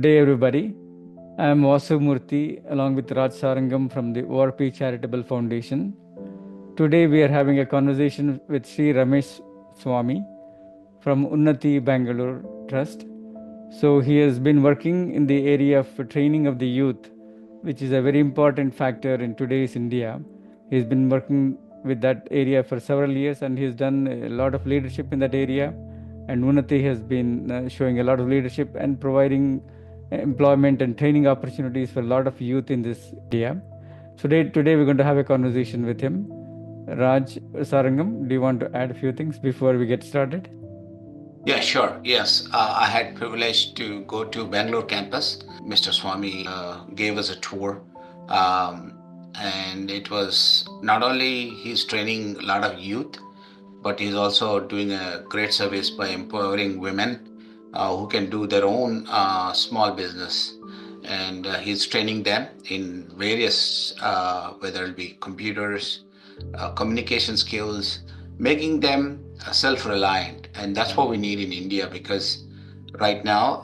Good day, everybody. I am Vasu Murthy along with Raj Sarangam from the ORP Charitable Foundation. Today, we are having a conversation with Sri Ramesh Swami from Unnati Bangalore Trust. So, he has been working in the area of training of the youth, which is a very important factor in today's India. He's been working with that area for several years and he's done a lot of leadership in that area. And Unnati has been showing a lot of leadership and providing employment and training opportunities for a lot of youth in this area. Today we're going to have a conversation with him. Raj Sarangam, do you want to add a few things before we get started? Yeah, sure. Yes, I had privilege to go to Bangalore campus. Mr. Swami gave us a tour, and it was not only he's training a lot of youth, but he's also doing a great service by empowering women who can do their own small business, and he's training them in various, whether it be computers, communication skills, making them self-reliant, and that's what we need in India because right now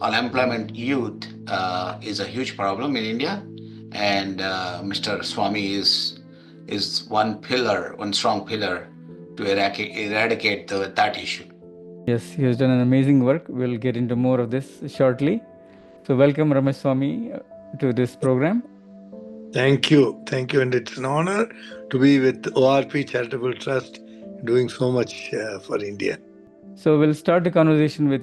unemployment youth is a huge problem in India, and Mr. Swami is one pillar, one strong pillar to eradicate that issue. Yes, he has done an amazing work. We'll get into more of this shortly. So, welcome Ramesh Swami to this program. Thank you. Thank you. And it's an honor to be with ORP Charitable Trust doing so much for India. So, we'll start the conversation with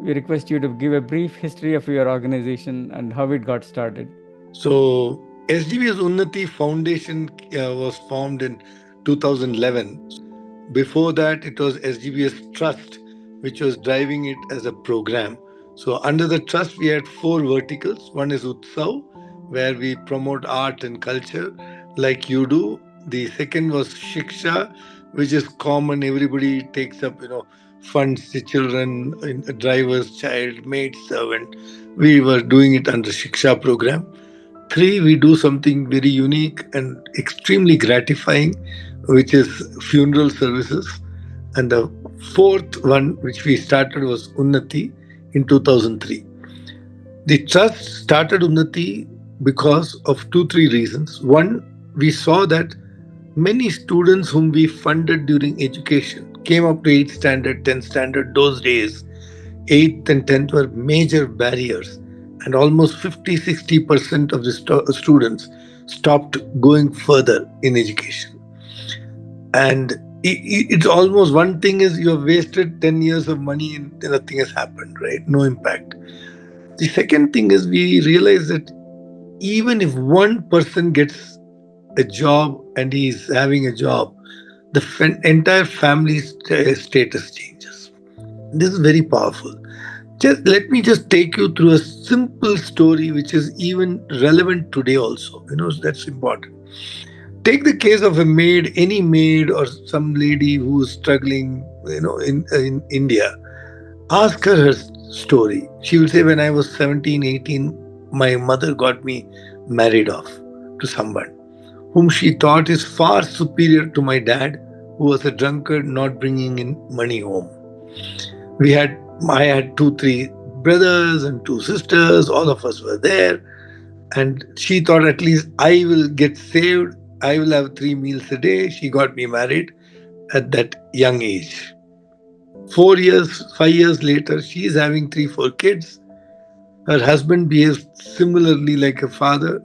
we request you to give a brief history of your organization and how it got started. So, SGBS Unnati Foundation was formed in 2011. Before that, it was SGBS Trust, which was driving it as a program. So, under the trust, we had four verticals. One is Utsav, where we promote art and culture, like you do. The second was Shiksha, which is common. Everybody takes up, funds the children, drivers, child, maid, servant. We were doing it under Shiksha program. Three, we do something very unique and extremely gratifying, which is funeral services. And the fourth one, which we started, was Unnati in 2003. The trust started Unnati because of two, three reasons. One, we saw that many students whom we funded during education came up to 8th standard, 10th standard. Those days, 8th and 10th were major barriers, and almost 50-60% of the students stopped going further in education. And it's almost, one thing is you have wasted 10 years of money and nothing has happened, right? No impact. The second thing is we realize that even if one person gets a job and he's having a job, the entire family status changes. This is very powerful. Just let me just take you through a simple story which is even relevant today also. That's important. Take the case of a maid, any maid or some lady who is struggling, in India. Ask her story. She will say, when I was 17, 18, my mother got me married off to someone whom she thought is far superior to my dad, who was a drunkard, not bringing in money home. I had two, three brothers and two sisters. All of us were there. And she thought, at least I will get saved. I will have 3 meals a day. She got me married at that young age. 4 years, 5 years later, she is having three, four kids. Her husband behaves similarly like a father.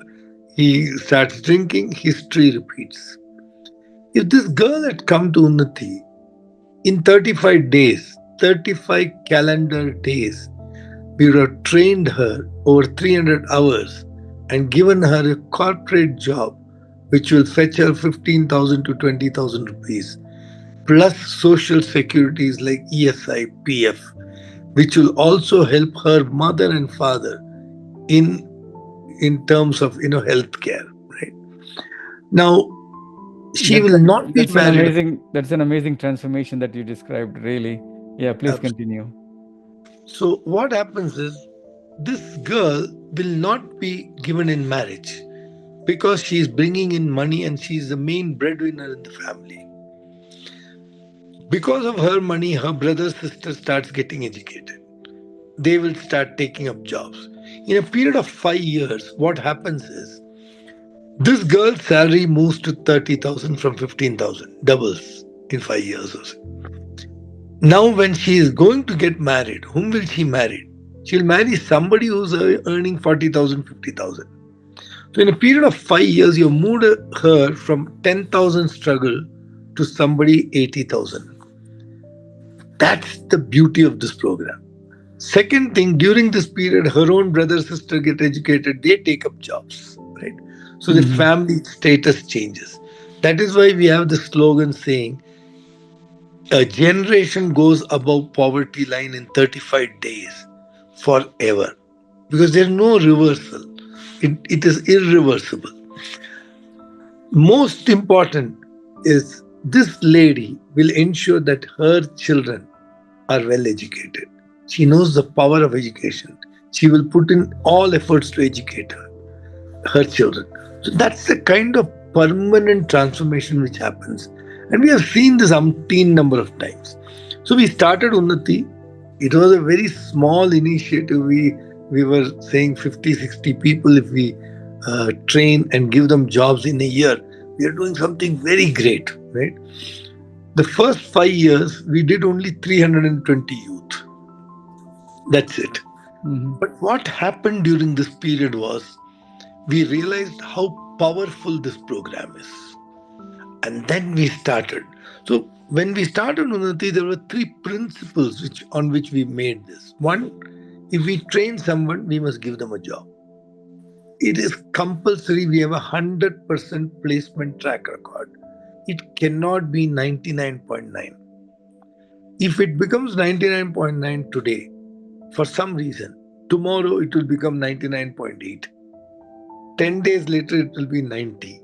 He starts drinking, history repeats. If this girl had come to Unnati in 35 days, 35 calendar days, we would have trained her over 300 hours and given her a corporate job which will fetch her 15,000 to 20,000 rupees, plus social securities like ESI, PF, which will also help her mother and father in terms of healthcare. Right now, she That's will not be that's an married. amazing transformation that you described. Really, yeah. Please continue. So what happens is this girl will not be given in marriage because she is bringing in money and she is the main breadwinner in the family. Because of her money, her brother sister starts getting educated. they will start taking up jobs. In a period of 5 years, what happens is this girl's salary moves to 30,000 from 15,000, doubles in 5 years or so. Now, when she is going to get married, whom will she marry? She'll marry somebody who's earning 40,000, 50,000. So, in a period of 5 years, you moved her from 10,000 struggle to somebody 80,000. That's the beauty of this program. Second thing, during this period, her own brother, sister get educated, they take up jobs, right? So the Mm-hmm. family status changes. That is why we have the slogan saying, a generation goes above poverty line in 35 days forever. Because there's no reversal. It is irreversible. Most important is this lady will ensure that her children are well educated. She knows the power of education. She will put in all efforts to educate her children. So that's the kind of permanent transformation which happens. And we have seen this umpteen number of times. So we started Unnati. It was a very small initiative. We were saying 50, 60 people if we train and give them jobs in a year. We are doing something very great, right? The first 5 years, we did only 320 youth. That's it. Mm-hmm. But what happened during this period was we realized how powerful this program is. And then we started. So when we started Unnati, there were three principles on which we made this. One, if we train someone, we must give them a job. It is compulsory. We have 100% placement track record. It cannot be 99.9. If it becomes 99.9 today, for some reason, tomorrow it will become 99.8. 10 days later, it will be 90.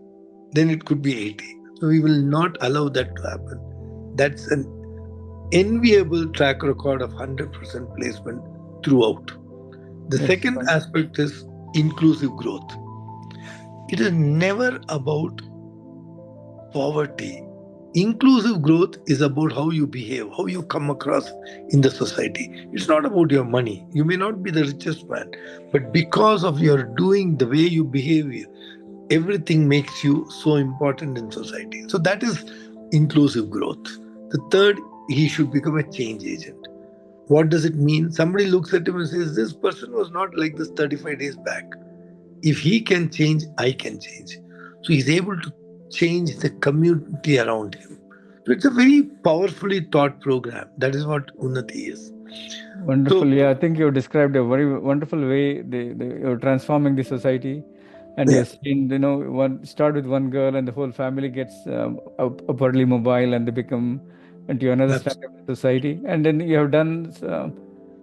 Then it could be 80. So we will not allow that to happen. That's an enviable track record of 100% placement throughout. The That's second fine. aspect is inclusive growth. It is never about poverty. Inclusive growth is about how you behave, how you come across in the society. It's not about your money. You may not be the richest man, but because of your doing, the way you behave, everything makes you so important in society. So that is inclusive growth. The third, he should become a change agent. What does it mean? Somebody looks at him and says, this person was not like this 35 days back. If he can change, I can change. So he's able to change the community around him. So it's a very powerfully thought program. That is what Unnati is. Wonderful. So, Yeah, I think you described a very wonderful way you're transforming the society, and yeah, you've seen, one start with one girl, and the whole family gets upwardly mobile, and they become into another that's strata of the society. And then you have done,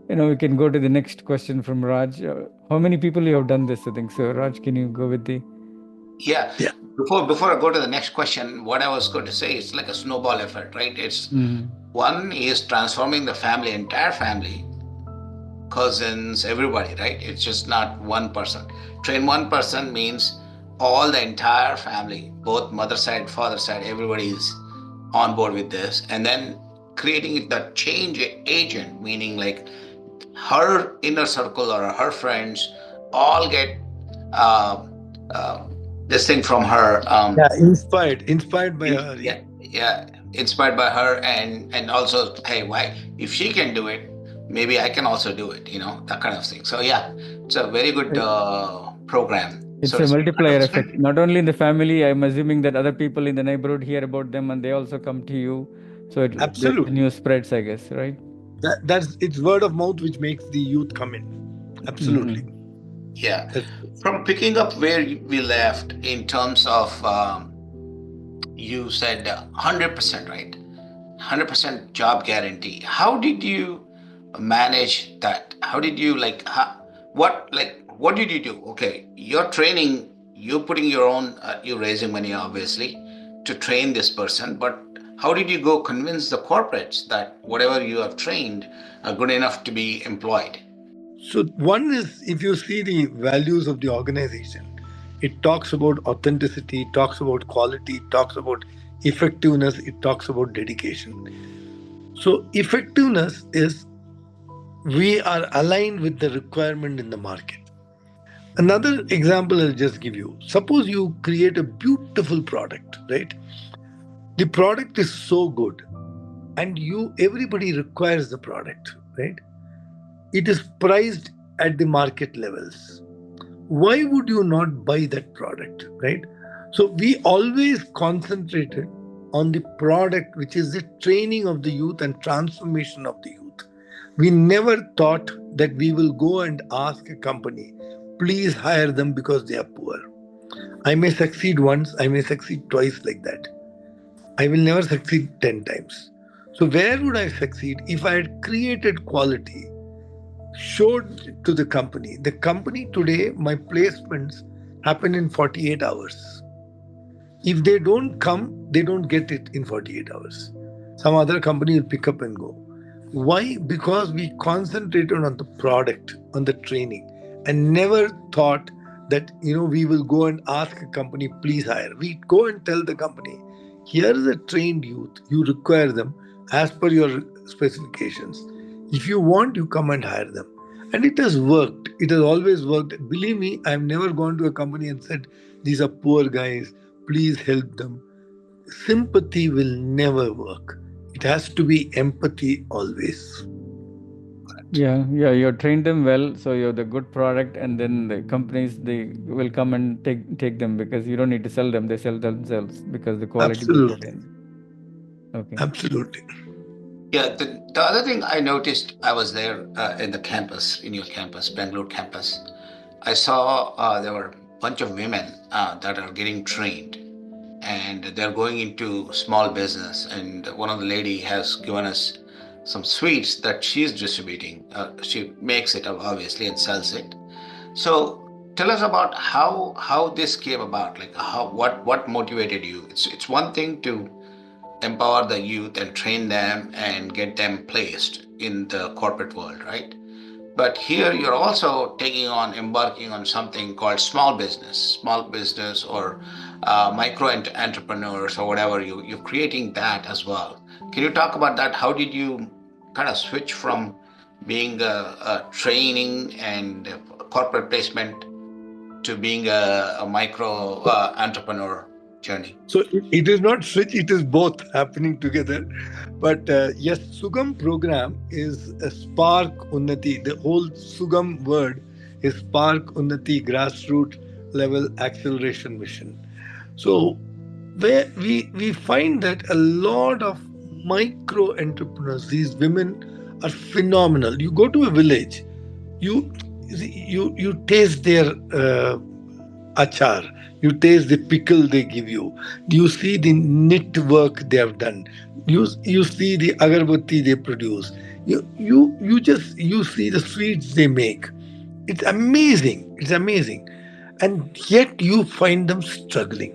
we can go to the next question from Raj. How many people you have done this? I think so. Raj, can you go with the? Yeah. yeah. Before I go to the next question, what I was going to say, it's like a snowball effect, right? It's Mm-hmm. one is transforming the family, entire family, cousins, everybody, right? It's just not one person. Train one person means all the entire family, both mother side, father side, everybody is on board with this. And then creating the change agent, meaning like her inner circle or her friends all get uh, uh, this thing from her. Yeah, inspired by her. Yeah. Yeah, inspired by her, and also, hey, why if she can do it, maybe I can also do it. That kind of thing. So yeah, it's a very good program, It's so a to speak. multiplier effect. Not only in the family, I'm assuming that other people in the neighborhood hear about them and they also come to you. So the Absolutely. news spreads, I guess, right? That's it's word of mouth which makes the youth come in. Absolutely. Mm-hmm. Yeah, That's, from picking up where we left in terms of you said 100%, right? 100% job guarantee. How did you manage that? How did you what did you do? Okay, you're training, you're putting your own, you're raising money obviously to train this person, but how did you go convince the corporates that whatever you have trained are good enough to be employed? so one is if you see the values of the organization, it talks about authenticity, it talks about quality, it talks about effectiveness, it talks about dedication. So effectiveness is we are aligned with the requirement in the market. Another example I'll just give you. Suppose you create a beautiful product, right? The product is so good and everybody requires the product, right? It is priced at the market levels. Why would you not buy that product, right? So we always concentrated on the product, which is the training of the youth and transformation of the youth. We never thought that we will go and ask a company, please hire them because they are poor. I may succeed once, I may succeed twice, like that. I will never succeed 10 times. So where would I succeed? If I had created quality, showed to the company. The company today, my placements happen in 48 hours. If they don't come, they don't get it in 48 hours. Some other company will pick up and go. Why? Because we concentrated on the product, on the training, and never thought that we will go and ask a company, please hire. We go and tell the company, here is a trained youth, you require them as per your specifications. If you want, you come and hire them. And it has worked. It has always worked. Believe me, I've never gone to a company and said, these are poor guys, please help them. Sympathy will never work. It has to be empathy always. Yeah, yeah, you trained them well, so you have the good product, and then the companies they will come and take them because you don't need to sell them; they sell themselves because the quality they put Absolutely. in. Okay. Absolutely. Yeah, the other thing I noticed, I was there in the campus, in your campus, Bangalore campus. I saw there were a bunch of women that are getting trained, and they're going into small business. And one of the lady has given us some sweets that she's distributing. She makes it obviously and sells it. So tell us about how this came about. Like how what motivated you? It's one thing to empower the youth and train them and get them placed in the corporate world, right? But here you're also taking on, embarking on something called small business or micro entrepreneurs or whatever. You're creating that as well. Can you talk about that? How did you kind of switch from being a training and corporate placement to being a micro entrepreneur journey? So it is not switch, it is both happening together. But yes, Sugam program is a Spark Unnati. The whole Sugam word is Spark Unnati grassroots level acceleration mission. So where we find that a lot of micro entrepreneurs, these women are phenomenal. You go to a village, you you taste their achar, you taste the pickle they give you see the knit work they have done, you see the agarbatti they produce, you see the sweets they make. It's amazing, it's amazing. And yet you find them struggling,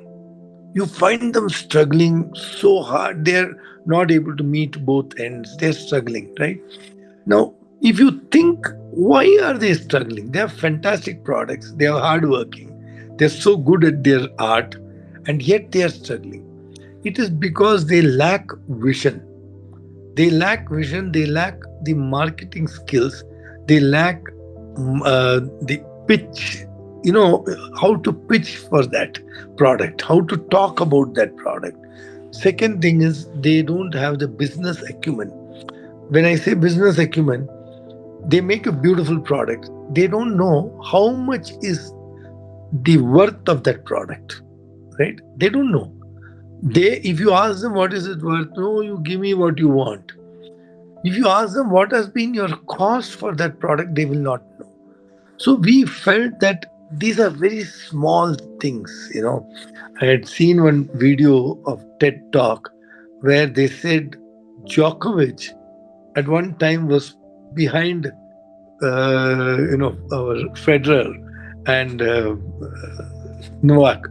you find them struggling so hard, they're not able to meet both ends, they're struggling, right? Now, if you think, why are they struggling? They have fantastic products, they are hardworking, they're so good at their art, and yet they are struggling. It is because they lack vision. They lack vision, they lack the marketing skills, they lack the pitch, how to pitch for that product, how to talk about that product. Second thing is, they don't have the business acumen. When I say business acumen, they make a beautiful product, they don't know how much is the worth of that product, right? They don't know. They, if you ask them what is it worth, no, you give me what you want. If you ask them what has been your cost for that product, they will not know. So we felt that these are very small things. I had seen one video of TED Talk where they said Djokovic at one time was behind our Federer and Novak.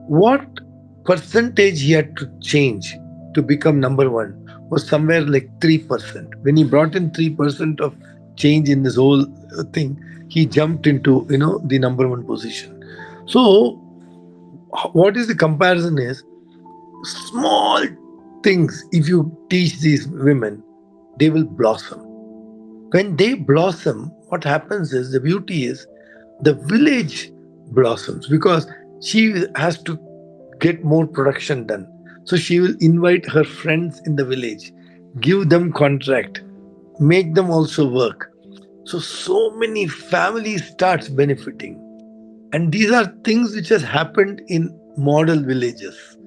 What percentage he had to change to become number one was somewhere like 3%. When he brought in 3% of change in this whole thing, he jumped into the number one position. So what is the comparison is, small things, if you teach these women, they will blossom. When they blossom, what happens is, the beauty is, the village blossoms, because she has to get more production done. So she will invite her friends in the village, give them contract, make them also work. So many families starts benefiting. And these are things which has happened in model villages.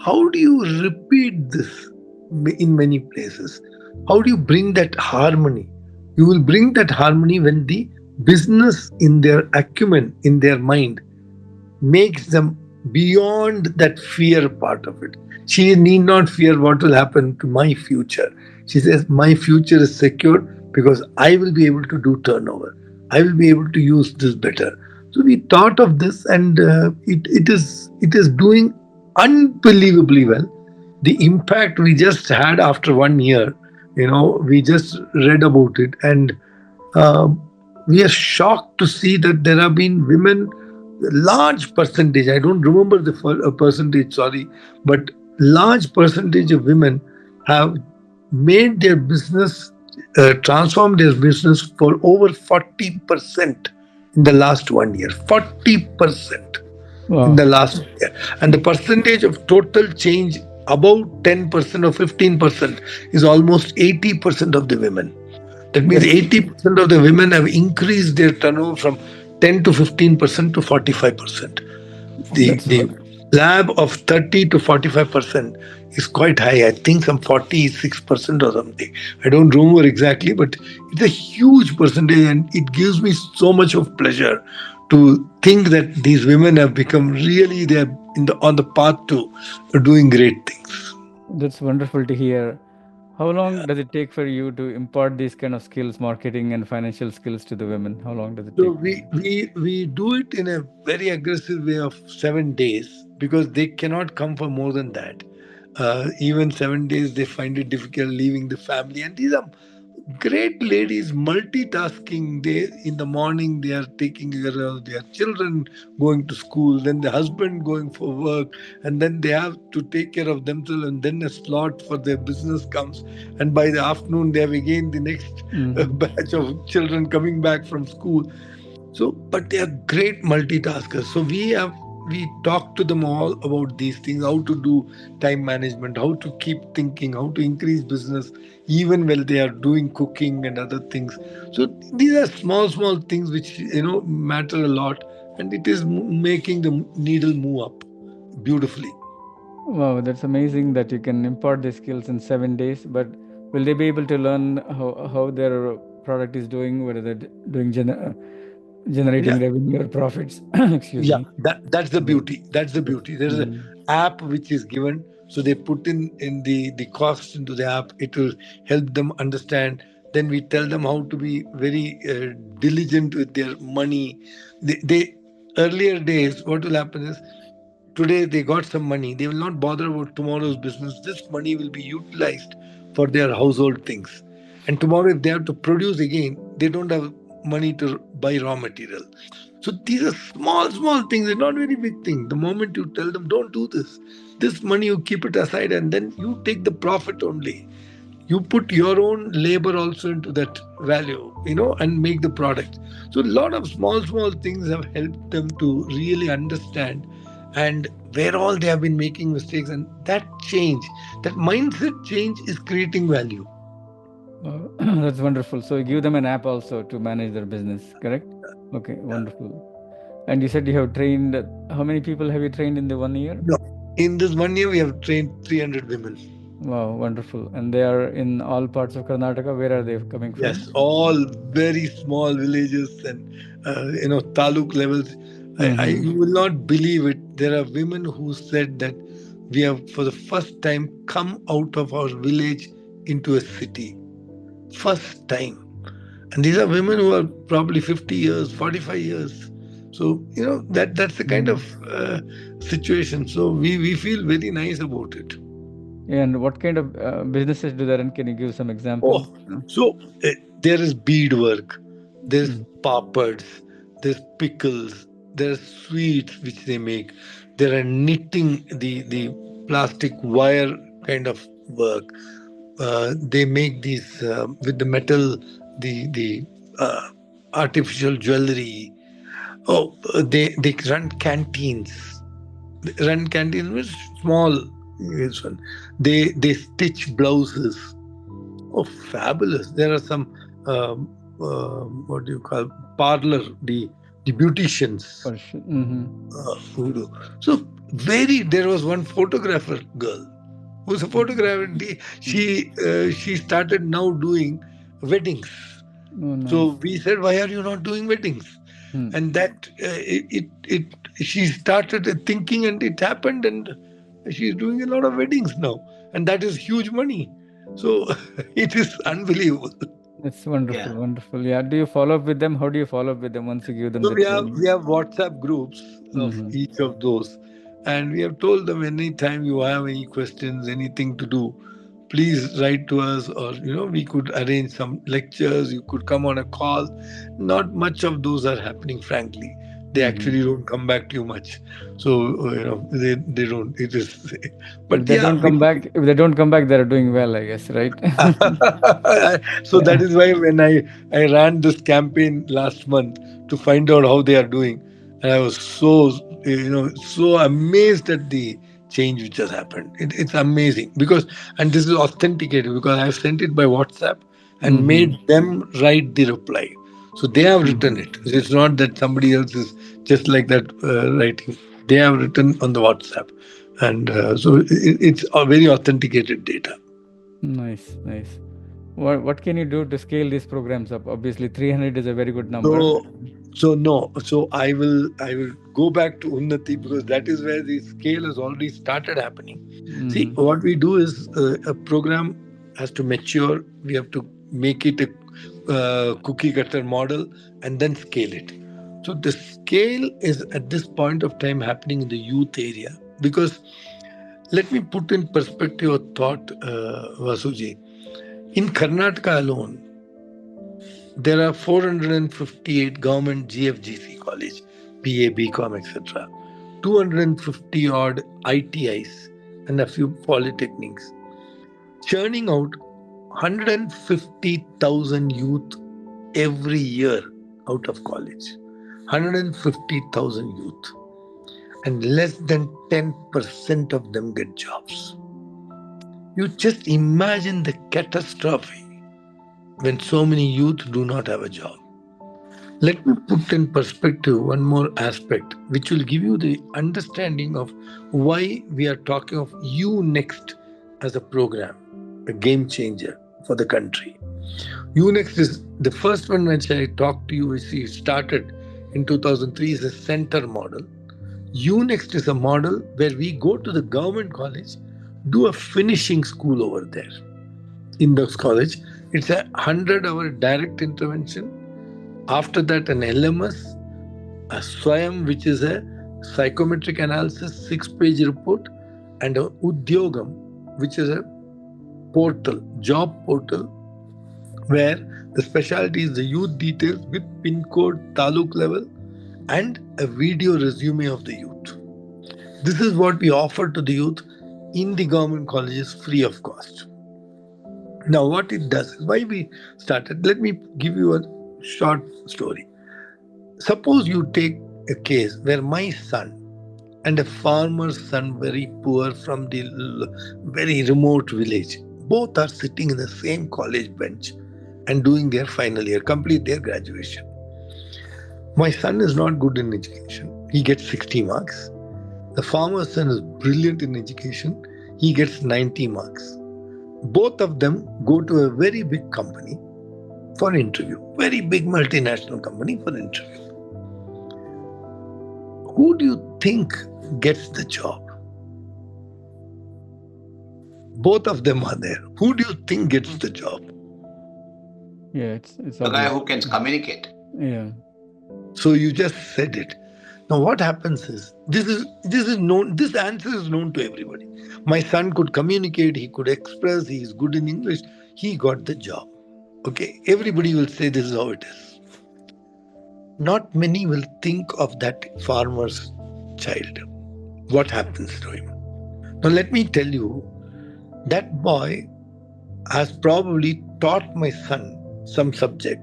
How do you repeat this in many places? How do you bring that harmony? You will bring that harmony when the business in their acumen, in their mind, makes them beyond that fear part of it. She need not fear what will happen to my future. She says, my future is secure because I will be able to do turnover. I will be able to use this better. So we thought of this, and it is doing unbelievably well. The impact we just had after 1 year, we just read about it, and uh, we are shocked to see that there have been women, large percentage, I don't remember the percentage, sorry, but large percentage of women have made their business, transformed their business for over 40% in the last 1 year. 40% in the Wow. last year. And the percentage of total change, about 10% or 15%, is almost 80% of the women. That means That's 80% of the women have increased their turnover from 10 to 15% to 45%. The, that's the wonderful. lab of 30 to 45% is quite high. I think some 46% or something. I don't remember exactly, but it's a huge percentage, and it gives me so much of pleasure to think that these women have become really, they're on the path to doing great things. That's wonderful to hear. How long does it take for you to impart these kind of skills, marketing and financial skills to the women? How long does it So take for we, you? we we do it in a very aggressive way of 7 days, because they cannot come for more than that. Even 7 days, they find it difficult leaving the family. And these are great ladies, multitasking. They, in the morning, they are taking care of their children going to school, then the husband going for work, and then they have to take care of themselves, and then a slot for their business comes, and by the afternoon they have again the next Hmm. batch of children coming back from school. So, but they are great multitaskers. So we talk to them all about these things: how to do time management, how to keep thinking, how to increase business, even when they are doing cooking and other things. So these are small things which matter a lot, and it is making the needle move up beautifully. Wow, that's amazing that you can impart the skills in 7 days. But will they be able to learn how their product is doing, whether they're doing Yeah. generating revenue or profits? Excuse Yeah, me. that's the So beauty. That's the that's beauty. There is a mm, app which is given, so they put in the cost into the app. It will help them understand. Then we tell them how to be very diligent with their money. They earlier days, what will happen is, today they got some money. They will not bother about tomorrow's business. This money will be utilized for their household things. And tomorrow, if they have to produce again, they don't have money to buy raw material. So these are small things. They're not very big things. The moment you tell them, don't do this money you keep it aside, and then you take the profit only. You put your own labor also into that value, and make the product. So a lot of small things have helped them to really understand, and where all they have been making mistakes, and that change, that mindset change, is creating value. that's wonderful. So you give them an app also to manage their business, correct? Okay, wonderful. And you said you have trained, how many people have you trained in the 1 year? No. In this 1 year, we have trained 300 women. Wow, wonderful. And they are in all parts of Karnataka. Where are they coming from? Yes, all very small villages, and taluk levels. Mm-hmm. You will not believe it. There are women who said that we have, for the first time, come out of our village into a city. First time. And these are women who are probably 50 years, 45 years. So, that's the kind of situation. So we feel very nice about it. And what kind of businesses do they run? Can you give some examples? Oh, so there is beadwork, there's Mm. papads, there's pickles, there's sweets which they make. There are knitting, the plastic wire kind of work. They make these with the metal the artificial jewelry. Oh, they run canteens. They run canteens with small. This one. They stitch blouses. Oh, fabulous! There are some what do you call parlor the beauticians For sure. Mm-hmm. who do. So very there was one photographer girl who's a photographer. And she started now doing weddings. Oh, So nice. we said, why are you not doing weddings? Hmm. And that she started thinking, and it happened, and she's doing a lot of weddings now, and that is huge money. So it is unbelievable. That's wonderful, Yeah. wonderful. Yeah. Do you follow up with them? How do you follow up with them once you give them So the we training? have WhatsApp groups of Mm-hmm. each of those, and we have told them anytime you have any questions, anything to do, please write to us, or we could arrange some lectures. You could come on a call. Not much of those are happening, frankly. They Mm-hmm. actually don't come back to you much. So they don't. It is, If but they yeah, don't come back, if they don't come back, they're doing well, I guess, right? so that Yeah. is why when I ran this campaign last month to find out how they are doing, and I was so amazed at the change which has happened. It's amazing because, and this is authenticated because I have sent it by WhatsApp and Mm-hmm. made them write the reply. So they have written Mm-hmm. it. It's not that somebody else is just like that writing. They have written on the WhatsApp, and so it's a very authenticated data. Nice, nice. What can you do to scale these programs up? Obviously, 300 is a very good number. So, so no. So I will go back to Unnati because that is where the scale has already started happening. See, Mm-hmm. what we do is a program has to mature. We have to make it a cookie cutter model and then scale it. So the scale is at this point of time happening in the youth area because let me put in perspective a thought, Vasuji. In Karnataka alone, there are 458 government GFGC college, BA, BCom, etc. 250 odd ITIs and a few polytechnics, churning out 150,000 youth every year out of college. 150,000 youth, and less than 10% of them get jobs. You just imagine the catastrophe when so many youth do not have a job. Let me put in perspective one more aspect, which will give you the understanding of why we are talking of You Next as a program, a game changer for the country. You Next is the first one which I talked to you, which we started in 2003, is a center model. You Next is a model where we go to the government college, do a finishing school over there. In those college, it's a 100-hour direct intervention. After that, an LMS, a Swayam, which is a psychometric analysis, 6-page report, and a Udyogam, which is a portal, job portal, where the specialty is the youth details with pin code, taluk level, and a video resume of the youth. This is what we offer to the youth in the government colleges free of cost. Now, what it does is why we started. Let me give you a short story. Suppose you take a case where my son and a farmer's son, very poor from the very remote village, both are sitting in the same college bench and doing their final year, complete their graduation. My son is not good in education. He gets 60 marks. The farmer's son is brilliant in education. He gets 90 marks. Both of them go to a very big company for interview, very big multinational company for interview. Who do you think gets the job? Both of them are there. Who do you think gets the job? Yeah, it's The guy obvious. who can communicate. Yeah. So you just said it. Now what happens is this is known. This answer is known to everybody. My son could communicate. He could express. He is good in English. He got the job. Okay. Everybody will say this is how it is. Not many will think of that farmer's child. What happens to him? Now let me tell you, that boy has probably taught my son some subject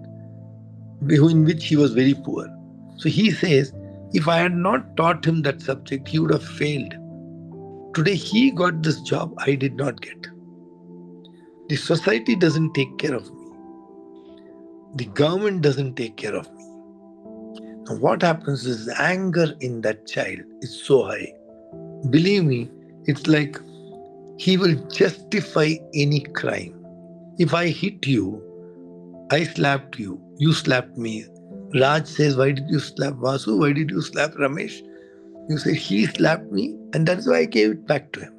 in which he was very poor. So he says, if I had not taught him that subject, he would have failed. Today he got this job I did not get. The society doesn't take care of me. The government doesn't take care of me. Now what happens is the anger in that child is so high. Believe me, it's like he will justify any crime. If I hit you, I slapped you, you slapped me. Raj says, why did you slap Vasu? Why did you slap Ramesh? You say, he slapped me and that's why I gave it back to him.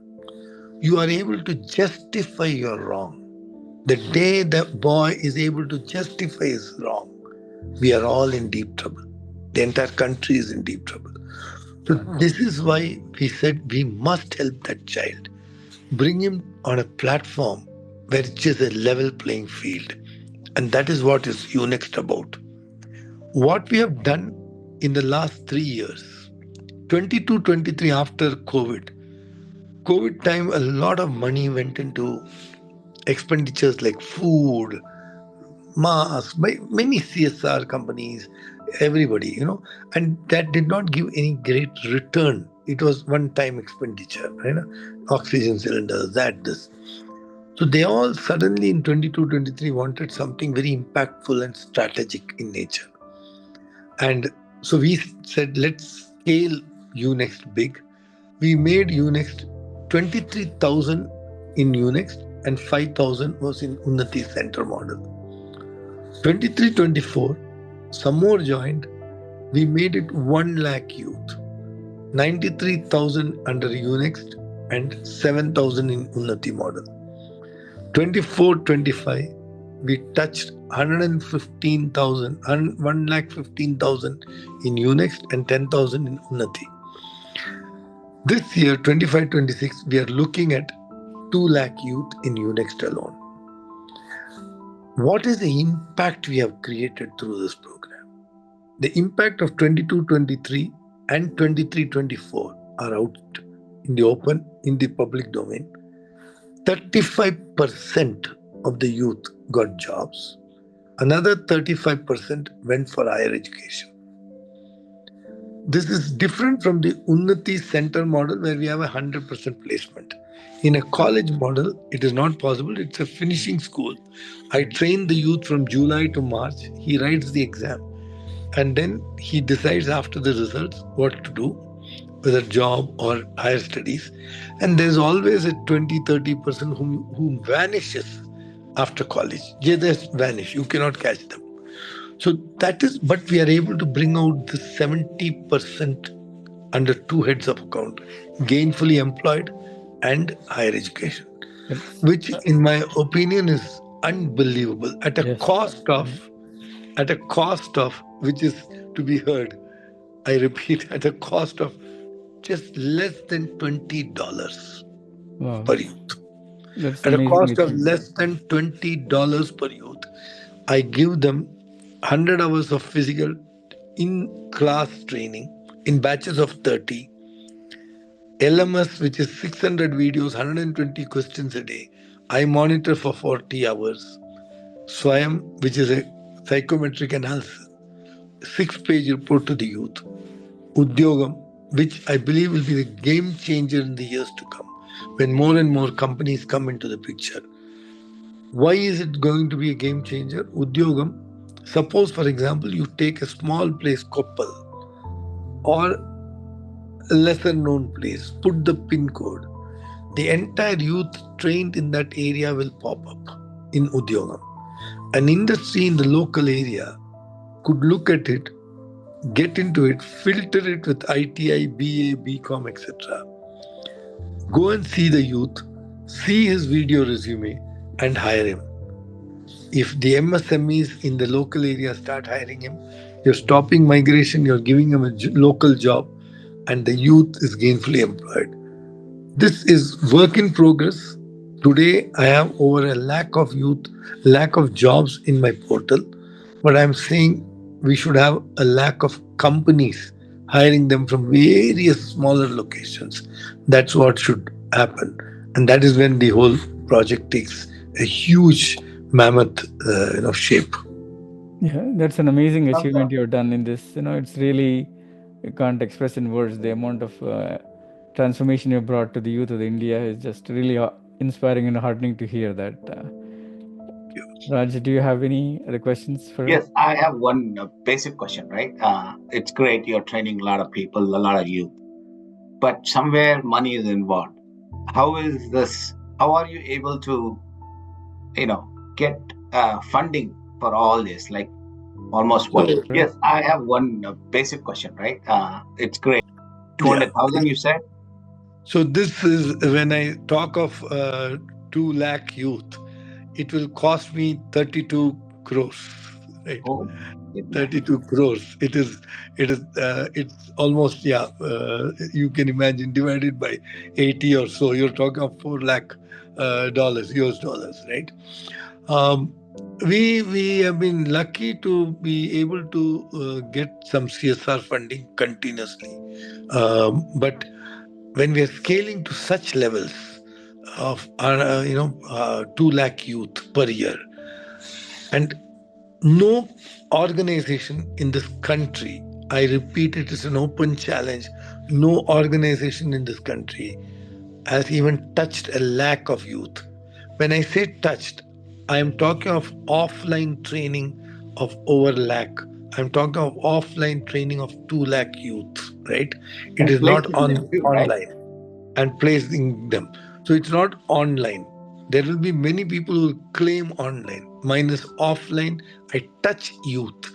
You are able to justify your wrong. The day the boy is able to justify his wrong, we are all in deep trouble. The entire country is in deep trouble. So this is why we said we must help that child, bring him on a platform where it's just a level playing field. And that is what is Unext about. What we have done in the last 3 years, 22-23 after COVID time, a lot of money went into expenditures like food, masks, by many CSR companies, everybody, and that did not give any great return. It was one-time expenditure, oxygen cylinders, this. So they all suddenly in 22-23 wanted something very impactful and strategic in nature. And so we said, let's scale Unext big. We made Unext 23,000 in Unext and 5,000 was in Unnati Center model. 23-24, some more joined. We made it 1 lakh youth, 93,000 under Unext and 7,000 in Unnati model. 24-25, we touched 115,000, 1,15,000 in Unext and 10,000 in Unnati. This year, 25-26, we are looking at 2 lakh youth in Unext alone. What is the impact we have created through this program? The impact of 22-23 and 23-24 are out in the open, in the public domain. 35% of the youth got jobs. Another 35% went for higher education. This is different from the Unnati Center model where we have 100% placement. In a college model, it is not possible. It's a finishing school. I train the youth from July to March. He writes the exam and then he decides after the results what to do, whether job or higher studies. And there's always a 20-30% who vanishes after college. They just vanish. You cannot catch them. So that is, but we are able to bring out the 70% under two heads of account, gainfully employed and higher education, which in my opinion is unbelievable at a cost of, which is to be heard, I repeat, at a cost of just less than $20 per youth. That's at a amazing cost of achievement. less than $20 per youth, I give them 100 hours of physical in-class training in batches of 30, LMS, which is 600 videos, 120 questions a day. I monitor for 40 hours. Swayam, which is a psychometric analysis, 6-page report to the youth. Udyogam, which I believe will be the game changer in the years to come, when more and more companies come into the picture. Why is it going to be a game changer? Udyogam, suppose for example you take a small place, Koppal, or a lesser known place, put the pin code. The entire youth trained in that area will pop up in Udyogam. An industry in the local area could look at it, get into it, filter it with ITI, BA, BCom, etc. Go and see the youth, see his video resume and hire him. If the MSMEs in the local area start hiring him, you're stopping migration, you're giving him a local job, and the youth is gainfully employed. This is work in progress. Today, I have over a lack of jobs in my portal, but I'm saying we should have a lack of companies hiring them from various smaller locations. That's what should happen. And that is when the whole project takes a huge mammoth, shape. Yeah, that's an amazing achievement you've done in this. It's really, you can't express in words the amount of transformation you brought to the youth of India is just really inspiring and heartening to hear that. Raj, do you have any other questions for Yes, I have one basic question, right? It's great you're training a lot of people, a lot of youth, but somewhere money is involved. How is this? How are you able to, you know, get funding for all this? Like almost what? So, Yes, I have one basic question, right? It's great. yeah. 200,000, you said? So this is when I talk of 2 lakh youth, it will cost me 32 crores, right? Oh, goodness. 32 crores. It's almost, yeah, you can imagine divided by 80 or so. You're talking of 4 lakh dollars, US dollars, right? Um, we have been lucky to be able to get some CSR funding continuously. But when we are scaling to such levels of 2 lakh youth per year, and no organization in this country, I repeat, it is an open challenge, no organization in this country has even touched a lakh of youth. When I say touched, I am talking of offline training of over lakh. I'm talking of offline training of 2 lakh youth, right? It And is not placing them on too, right? online and placing them. So it's not online. There will be many people who will claim online. Mine is offline. I touch youth.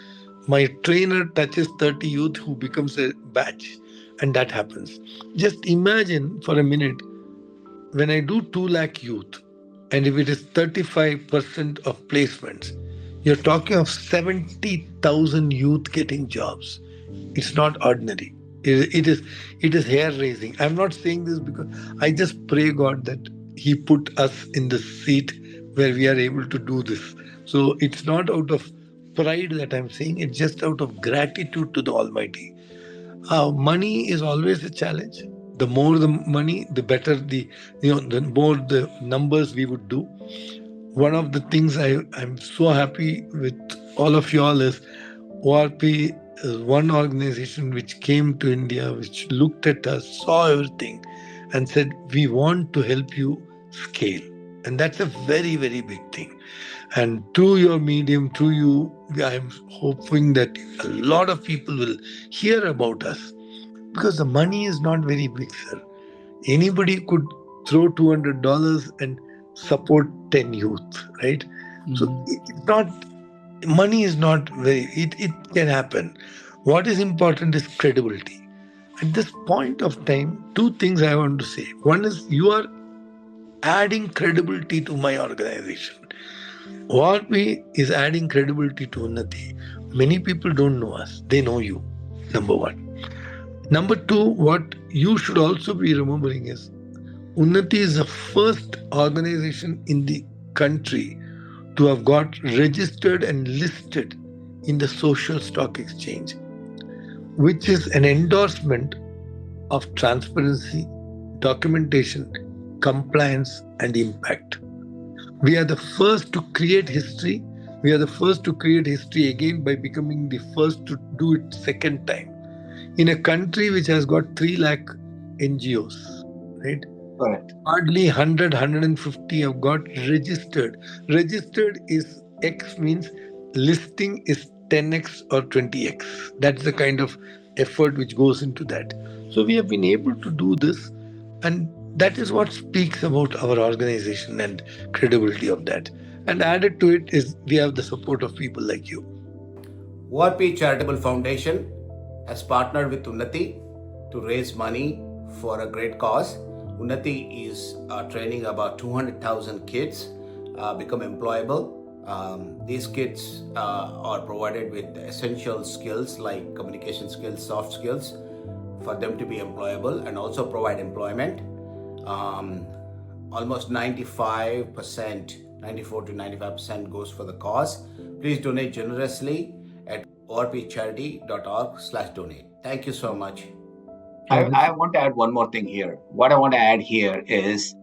My trainer touches 30 youth who becomes a batch. And that happens. Just imagine for a minute when I do 2 lakh youth, and if it is 35% of placements, you're talking of 70,000 youth getting jobs. It's not ordinary. It is hair raising. I'm not saying this because I just pray God that He put us in the seat where we are able to do this. So it's not out of pride that I'm saying, it's just out of gratitude to the Almighty. Money is always a challenge. The more the money, the better the more the numbers we would do. One of the things I'm so happy with all of you all is ORP is one organization which came to India, which looked at us, saw everything, and said, we want to help you scale. And that's a very, very big thing. And through your medium, through you, I'm hoping that a lot of people will hear about us because the money is not very big, sir. Anybody could throw $200 and support 10 youth, right? So Mhm. it's not, money is not very, it can happen. What is important is credibility. At this point of time, two things I want to say. One is you are adding credibility to my organization. ORP is adding credibility to Unnati. Many people don't know us, they know you, number one. Number two, what you should also be remembering is Unnati is the first organization in the country to have got registered and listed in the social stock exchange, which is an endorsement of transparency, documentation, compliance, and impact. We are the first to create history. We are the first to create history again by becoming the first to do it second time in a country which has got 3 lakh NGOs, right? Correct. Hardly 100, have got registered. Registered is X means listing is 10x or 20x. That's the kind of effort which goes into that. So we have been able to do this, and that is what speaks about our organization and credibility of that. And added to it is we have the support of people like you. ORP Charitable Foundation has partnered with Unnati to raise money for a great cause. Unnati is training about 200,000 kids become employable. These kids are provided with essential skills like communication skills, soft skills for them to be employable and also provide employment. Um, Almost 95%, 94 to 95% goes for the cause. Please donate generously at orpcharity.org/donate. Thank you so much. Yeah, I want to add one more thing here. What I want to add here is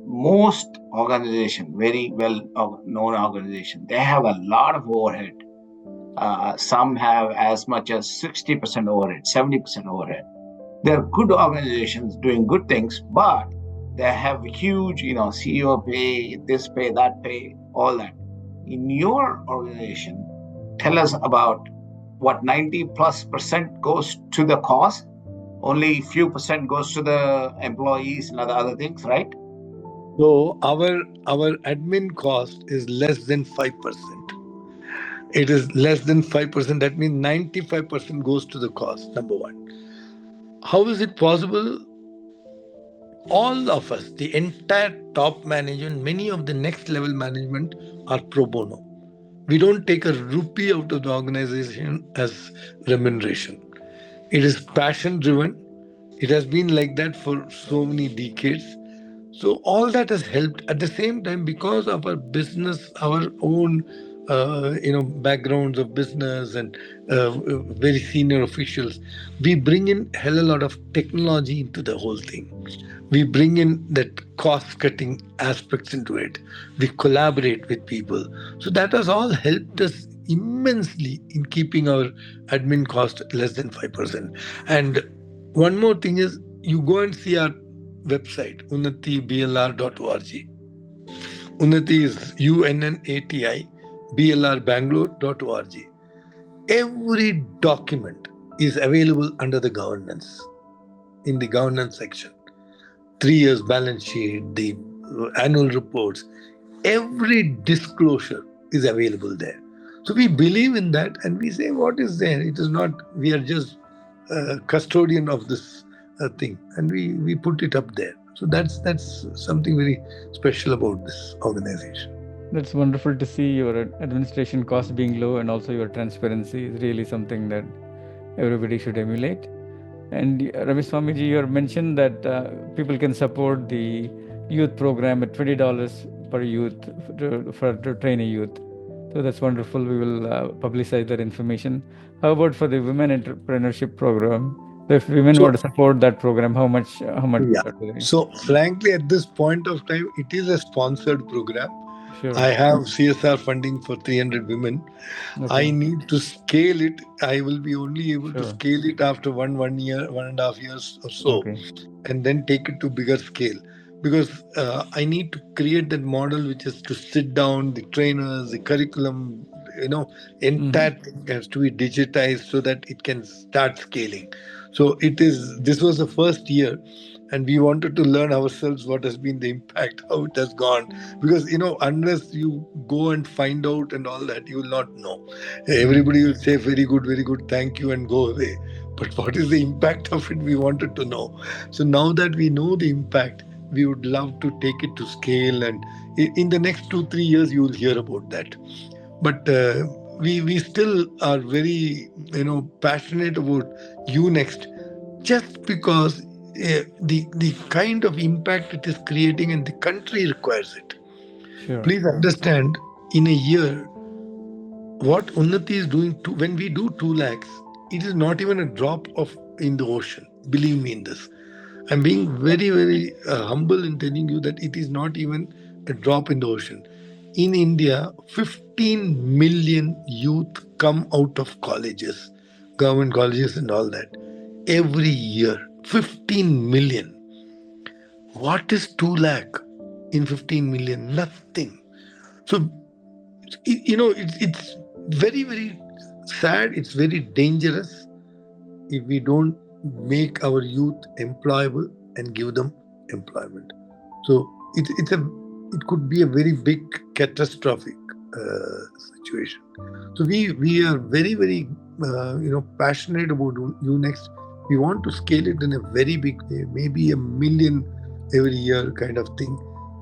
most organization, very well known organization, they have a lot of overhead. Some have as much as 60% overhead, 70% overhead. They're good organizations doing good things, but they have huge, CEO pay, this pay, that pay, all that. In your organization, tell us about what 90 plus percent goes to the cost, only few percent goes to the employees and other things, right? So our admin cost is less than 5%. It is less than 5%. That means 95% goes to the cost. Number one. How is it possible? All of us, the entire top management, many of the next level management are pro bono. We don't take a rupee out of the organization as remuneration. It is passion driven. It has been like that for so many decades. So all that has helped. At the same time, because of our business, our own backgrounds of business and very senior officials, we bring in hell a lot of technology into the whole thing. We bring in that cost cutting aspects into it. We collaborate with people. So that has all helped us immensely in keeping our admin cost less than 5%. And one more thing is, you go and see our website, unnatiblr.org. Unnati is UNNATI blrbangalore.org. Every document is available under the governance, in the governance section. 3 years balance sheet, the annual reports, every disclosure is available there. So we believe in that and we say what is there. It is not, we are just custodian of this thing, and we put it up there. So that's something very special about this organization. That's wonderful to see your administration cost being low, and also your transparency is really something that everybody should emulate. And Ravi Swamiji, you mentioned that people can support the youth program at $20 per youth to train a youth. So that's wonderful. We will publicize that information. How about for the women entrepreneurship program? So if women want So to support that program, how much? How much yeah. do they? So frankly, at this point of time, it is a sponsored program. Sure. I have CSR funding for 300 women. I Okay. need to scale it. I will be only able to Sure. scale it after 1 year, 1.5 years or so, Okay. and then take it to bigger scale. Because I need to create that model, which is to sit down, the trainers, the curriculum, Mm-hmm. entire thing has to be digitized so that it can start scaling. So it is. This was the first year, and we wanted to learn ourselves what has been the impact, how it has gone. Because unless you go and find out and all that, you will not know. Everybody will say very good, thank you, and go away. But what is the impact of it? We wanted to know. So now that we know the impact, we would love to take it to scale, and in the next 2 3 years, you will hear about that. But we still are very passionate about you next, just because the kind of impact it is creating and the country requires it. Sure. Please understand, in a year, what Unnati is doing when we do 2 lakhs, it is not even a drop of in the ocean. Believe me in this. I'm being very humble in telling you that it is not even a drop in the ocean. In India, 15 million youth come out of colleges, government colleges and all that, every year. 15 million. What is 2 lakh in 15 million? Nothing. So it's very sad. It's very dangerous if we don't make our youth employable and give them employment. So it could be a very big catastrophic situation. So we are very passionate about Unext. We want to scale it in a very big way, maybe a million every year kind of thing,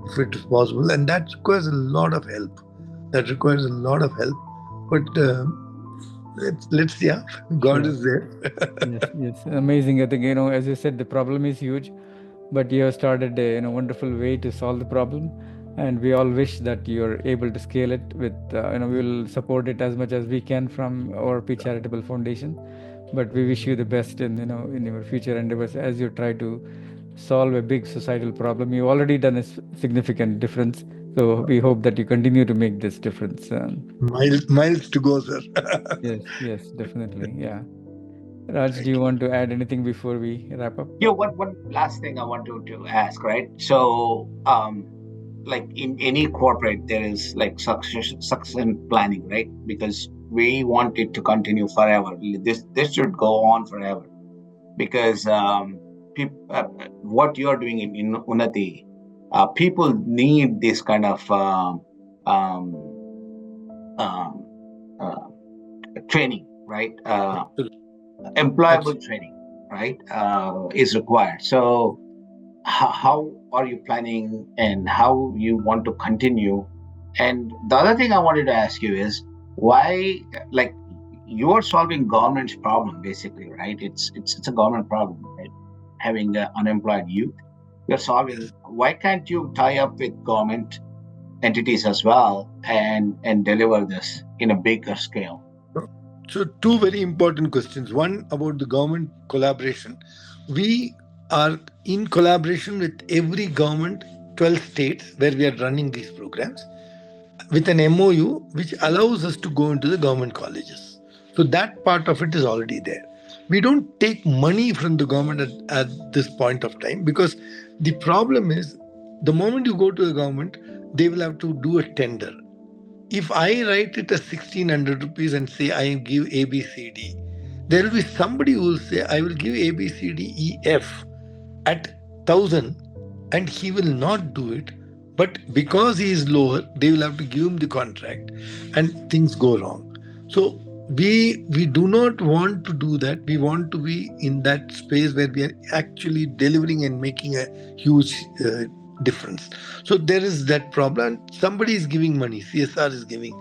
if it is possible, and that requires a lot of help. That requires a lot of help, but let's see. Yeah, God Sure. is there. Yes, yes, amazing. I think, as you said, the problem is huge, but you have started a wonderful way to solve the problem, and we all wish that you're able to scale it with we will support it as much as we can from ORP Charitable Foundation, but we wish you the best in in your future endeavors as you try to solve a big societal problem. You've already done a significant difference. So we hope that you continue to make this difference. Miles to go, sir. Yes, yes, definitely. Yeah. Raj, do you want to add anything before we wrap up? Yeah, one last thing I want to ask, right? So, like in any corporate, there is like succession planning, right? Because we want it to continue forever. This should go on forever. Because what you are doing in Unnati, people need this kind of um, um, uh, training, right? Employable Absolutely. training, right? Is required. So how are you planning and how you want to continue? And the other thing I wanted to ask you is why, like, you are solving government's problem basically, right? It's a government problem, right? Having unemployed youth, you're solving. Why can't you tie up with government entities as well and deliver this in a bigger scale? So, two very important questions. One about the government collaboration. We are in collaboration with every government, 12 states where we are running these programs, with an MOU which allows us to go into the government colleges. So that part of it is already there. We don't take money from the government at this point of time, because the problem is the moment you go to the government, they will have to do a tender. If I write it as 1600 rupees and say I give ABCD, there will be somebody who will say I will give ABCDEF at 1000, and he will not do it. But because he is lower, they will have to give him the contract, and things go wrong. So we do not want to do that. We want to be in that space where we are actually delivering and making a huge difference. So there is that problem. Somebody is giving money, CSR is giving,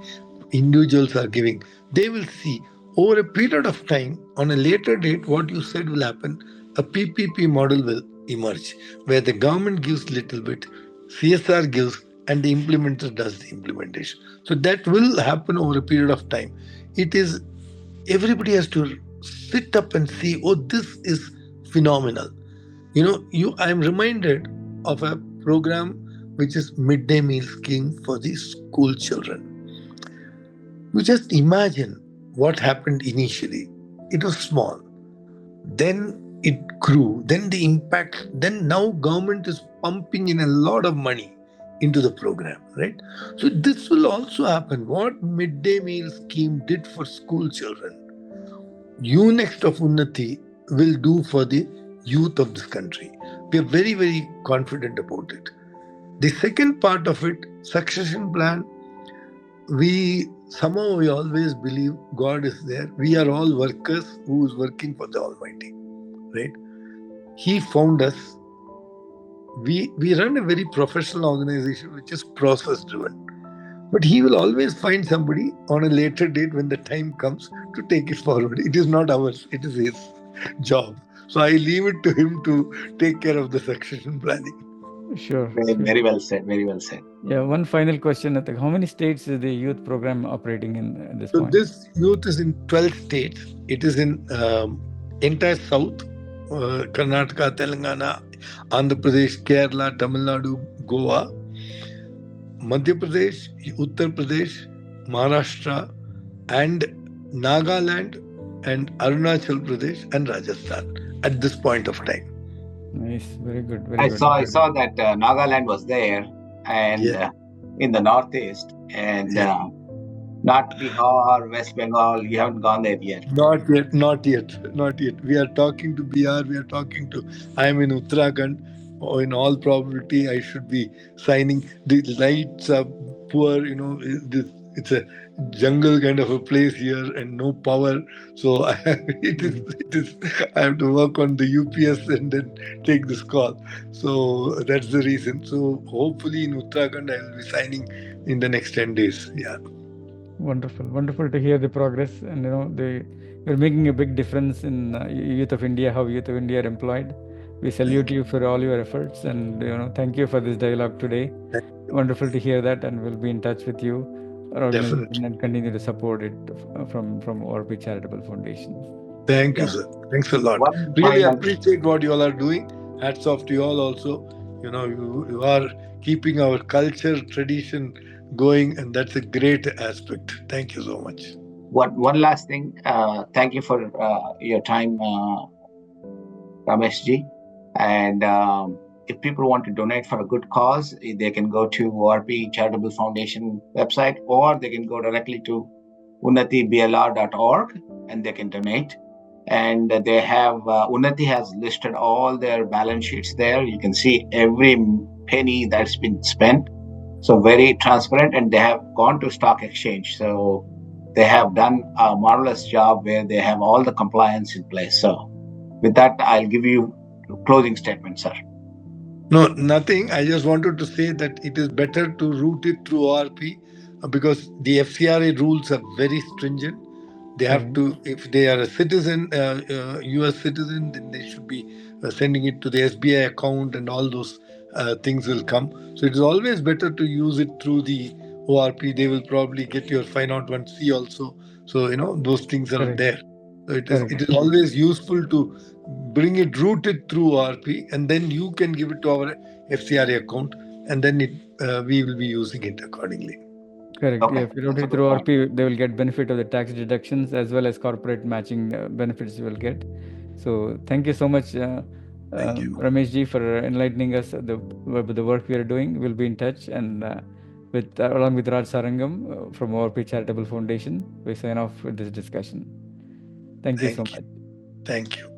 individuals are giving. They will see over a period of time, on a later date, what you said will happen. A PPP model will emerge where the government gives little bit, CSR gives, and the implementer does the implementation. So that will happen over a period of time. It is, everybody has to sit up and see, oh, this is phenomenal. I'm reminded of a program which is midday meal scheme for the school children. You just imagine what happened initially. It was small, then it grew, then the impact, then now government is pumping in a lot of money into the program, right? So this will also happen. What midday meal scheme did for school children, you next of Unnati will do for the youth of this country. We are very, very confident about it. The second part of it, succession plan, we always believe God is there. We are all workers who is working for the Almighty, right? He found us. We run a very professional organization which is process driven, but he will always find somebody on a later date when the time comes to take it forward. It is not ours, it is his job. So I leave it to him to take care of the succession planning. Sure, Very, sure. very well said. Very well said. Yeah, one final question. Atak. How many states is the youth program operating in at this So point? this youth is in 12 states. It is in entire south, Karnataka, Telangana, Andhra Pradesh, Kerala, Tamil Nadu, Goa, Madhya Pradesh, Uttar Pradesh, Maharashtra, and Nagaland, and Arunachal Pradesh, and Rajasthan at this point of time. Nice, very good, very good. I saw that Nagaland was there, and Yeah, in the northeast, and yeah. not Bihar, West Bengal. You haven't gone there yet. Not yet, not yet, not yet. We are talking to BR, we are talking to, I am in Uttarakhand. Oh, in all probability, I should be signing. The lights are poor, it's a jungle kind of a place here and no power. So it is, I have to work on the UPS and then take this call. So that's the reason. So hopefully in Uttarakhand, I will be signing in the next 10 days. Yeah. Wonderful, wonderful to hear the progress, and you're making a big difference in youth of India. How youth of India are employed. We salute Thank you for all your efforts, and thank you for this dialogue today. you. Wonderful to hear that, and we'll be in touch with you, our organization, Definitely. and continue to support it from ORP Charitable Foundation. Thank you, Yeah. sir. Thanks a lot. One Really final. appreciate what you all are doing. hats off to you all also. You are keeping our culture, tradition going, and that's a great aspect. Thank you so much. One last thing. Thank you for your time, Ramesh ji. And if people want to donate for a good cause, they can go to ORP Charitable Foundation website, or they can go directly to unnatiblr.org and they can donate. And they have Unnati has listed all their balance sheets there. You can see every penny that's been spent. So very transparent, and they have gone to stock exchange. So they have done a marvelous job where they have all the compliance in place. So with that, I'll give you closing statement, sir. No, nothing. I just wanted to say that it is better to route it through ORP because the FCRA rules are very stringent. They have Correct. to, if they are a citizen, US citizen, then they should be sending it to the SBI account and all those things will come. So it is always better to use it through the ORP. They will probably get your 501c also. So, those things are Correct. there. So it Correct. is always useful to bring it routed through ORP, and then you can give it to our FCRA account, and then we will be using it accordingly. Correct. Yeah, Okay, if you that's a rotate good through point. RP, they will get benefit of the tax deductions as well as corporate matching benefits you will get. So thank you so much, Thank you. Ramesh ji, for enlightening us the work we are doing. We'll be in touch, and with along with Raj Sarangam from ORP Charitable Foundation, we sign off with this discussion. Thank you so Thank you. much. Thank you.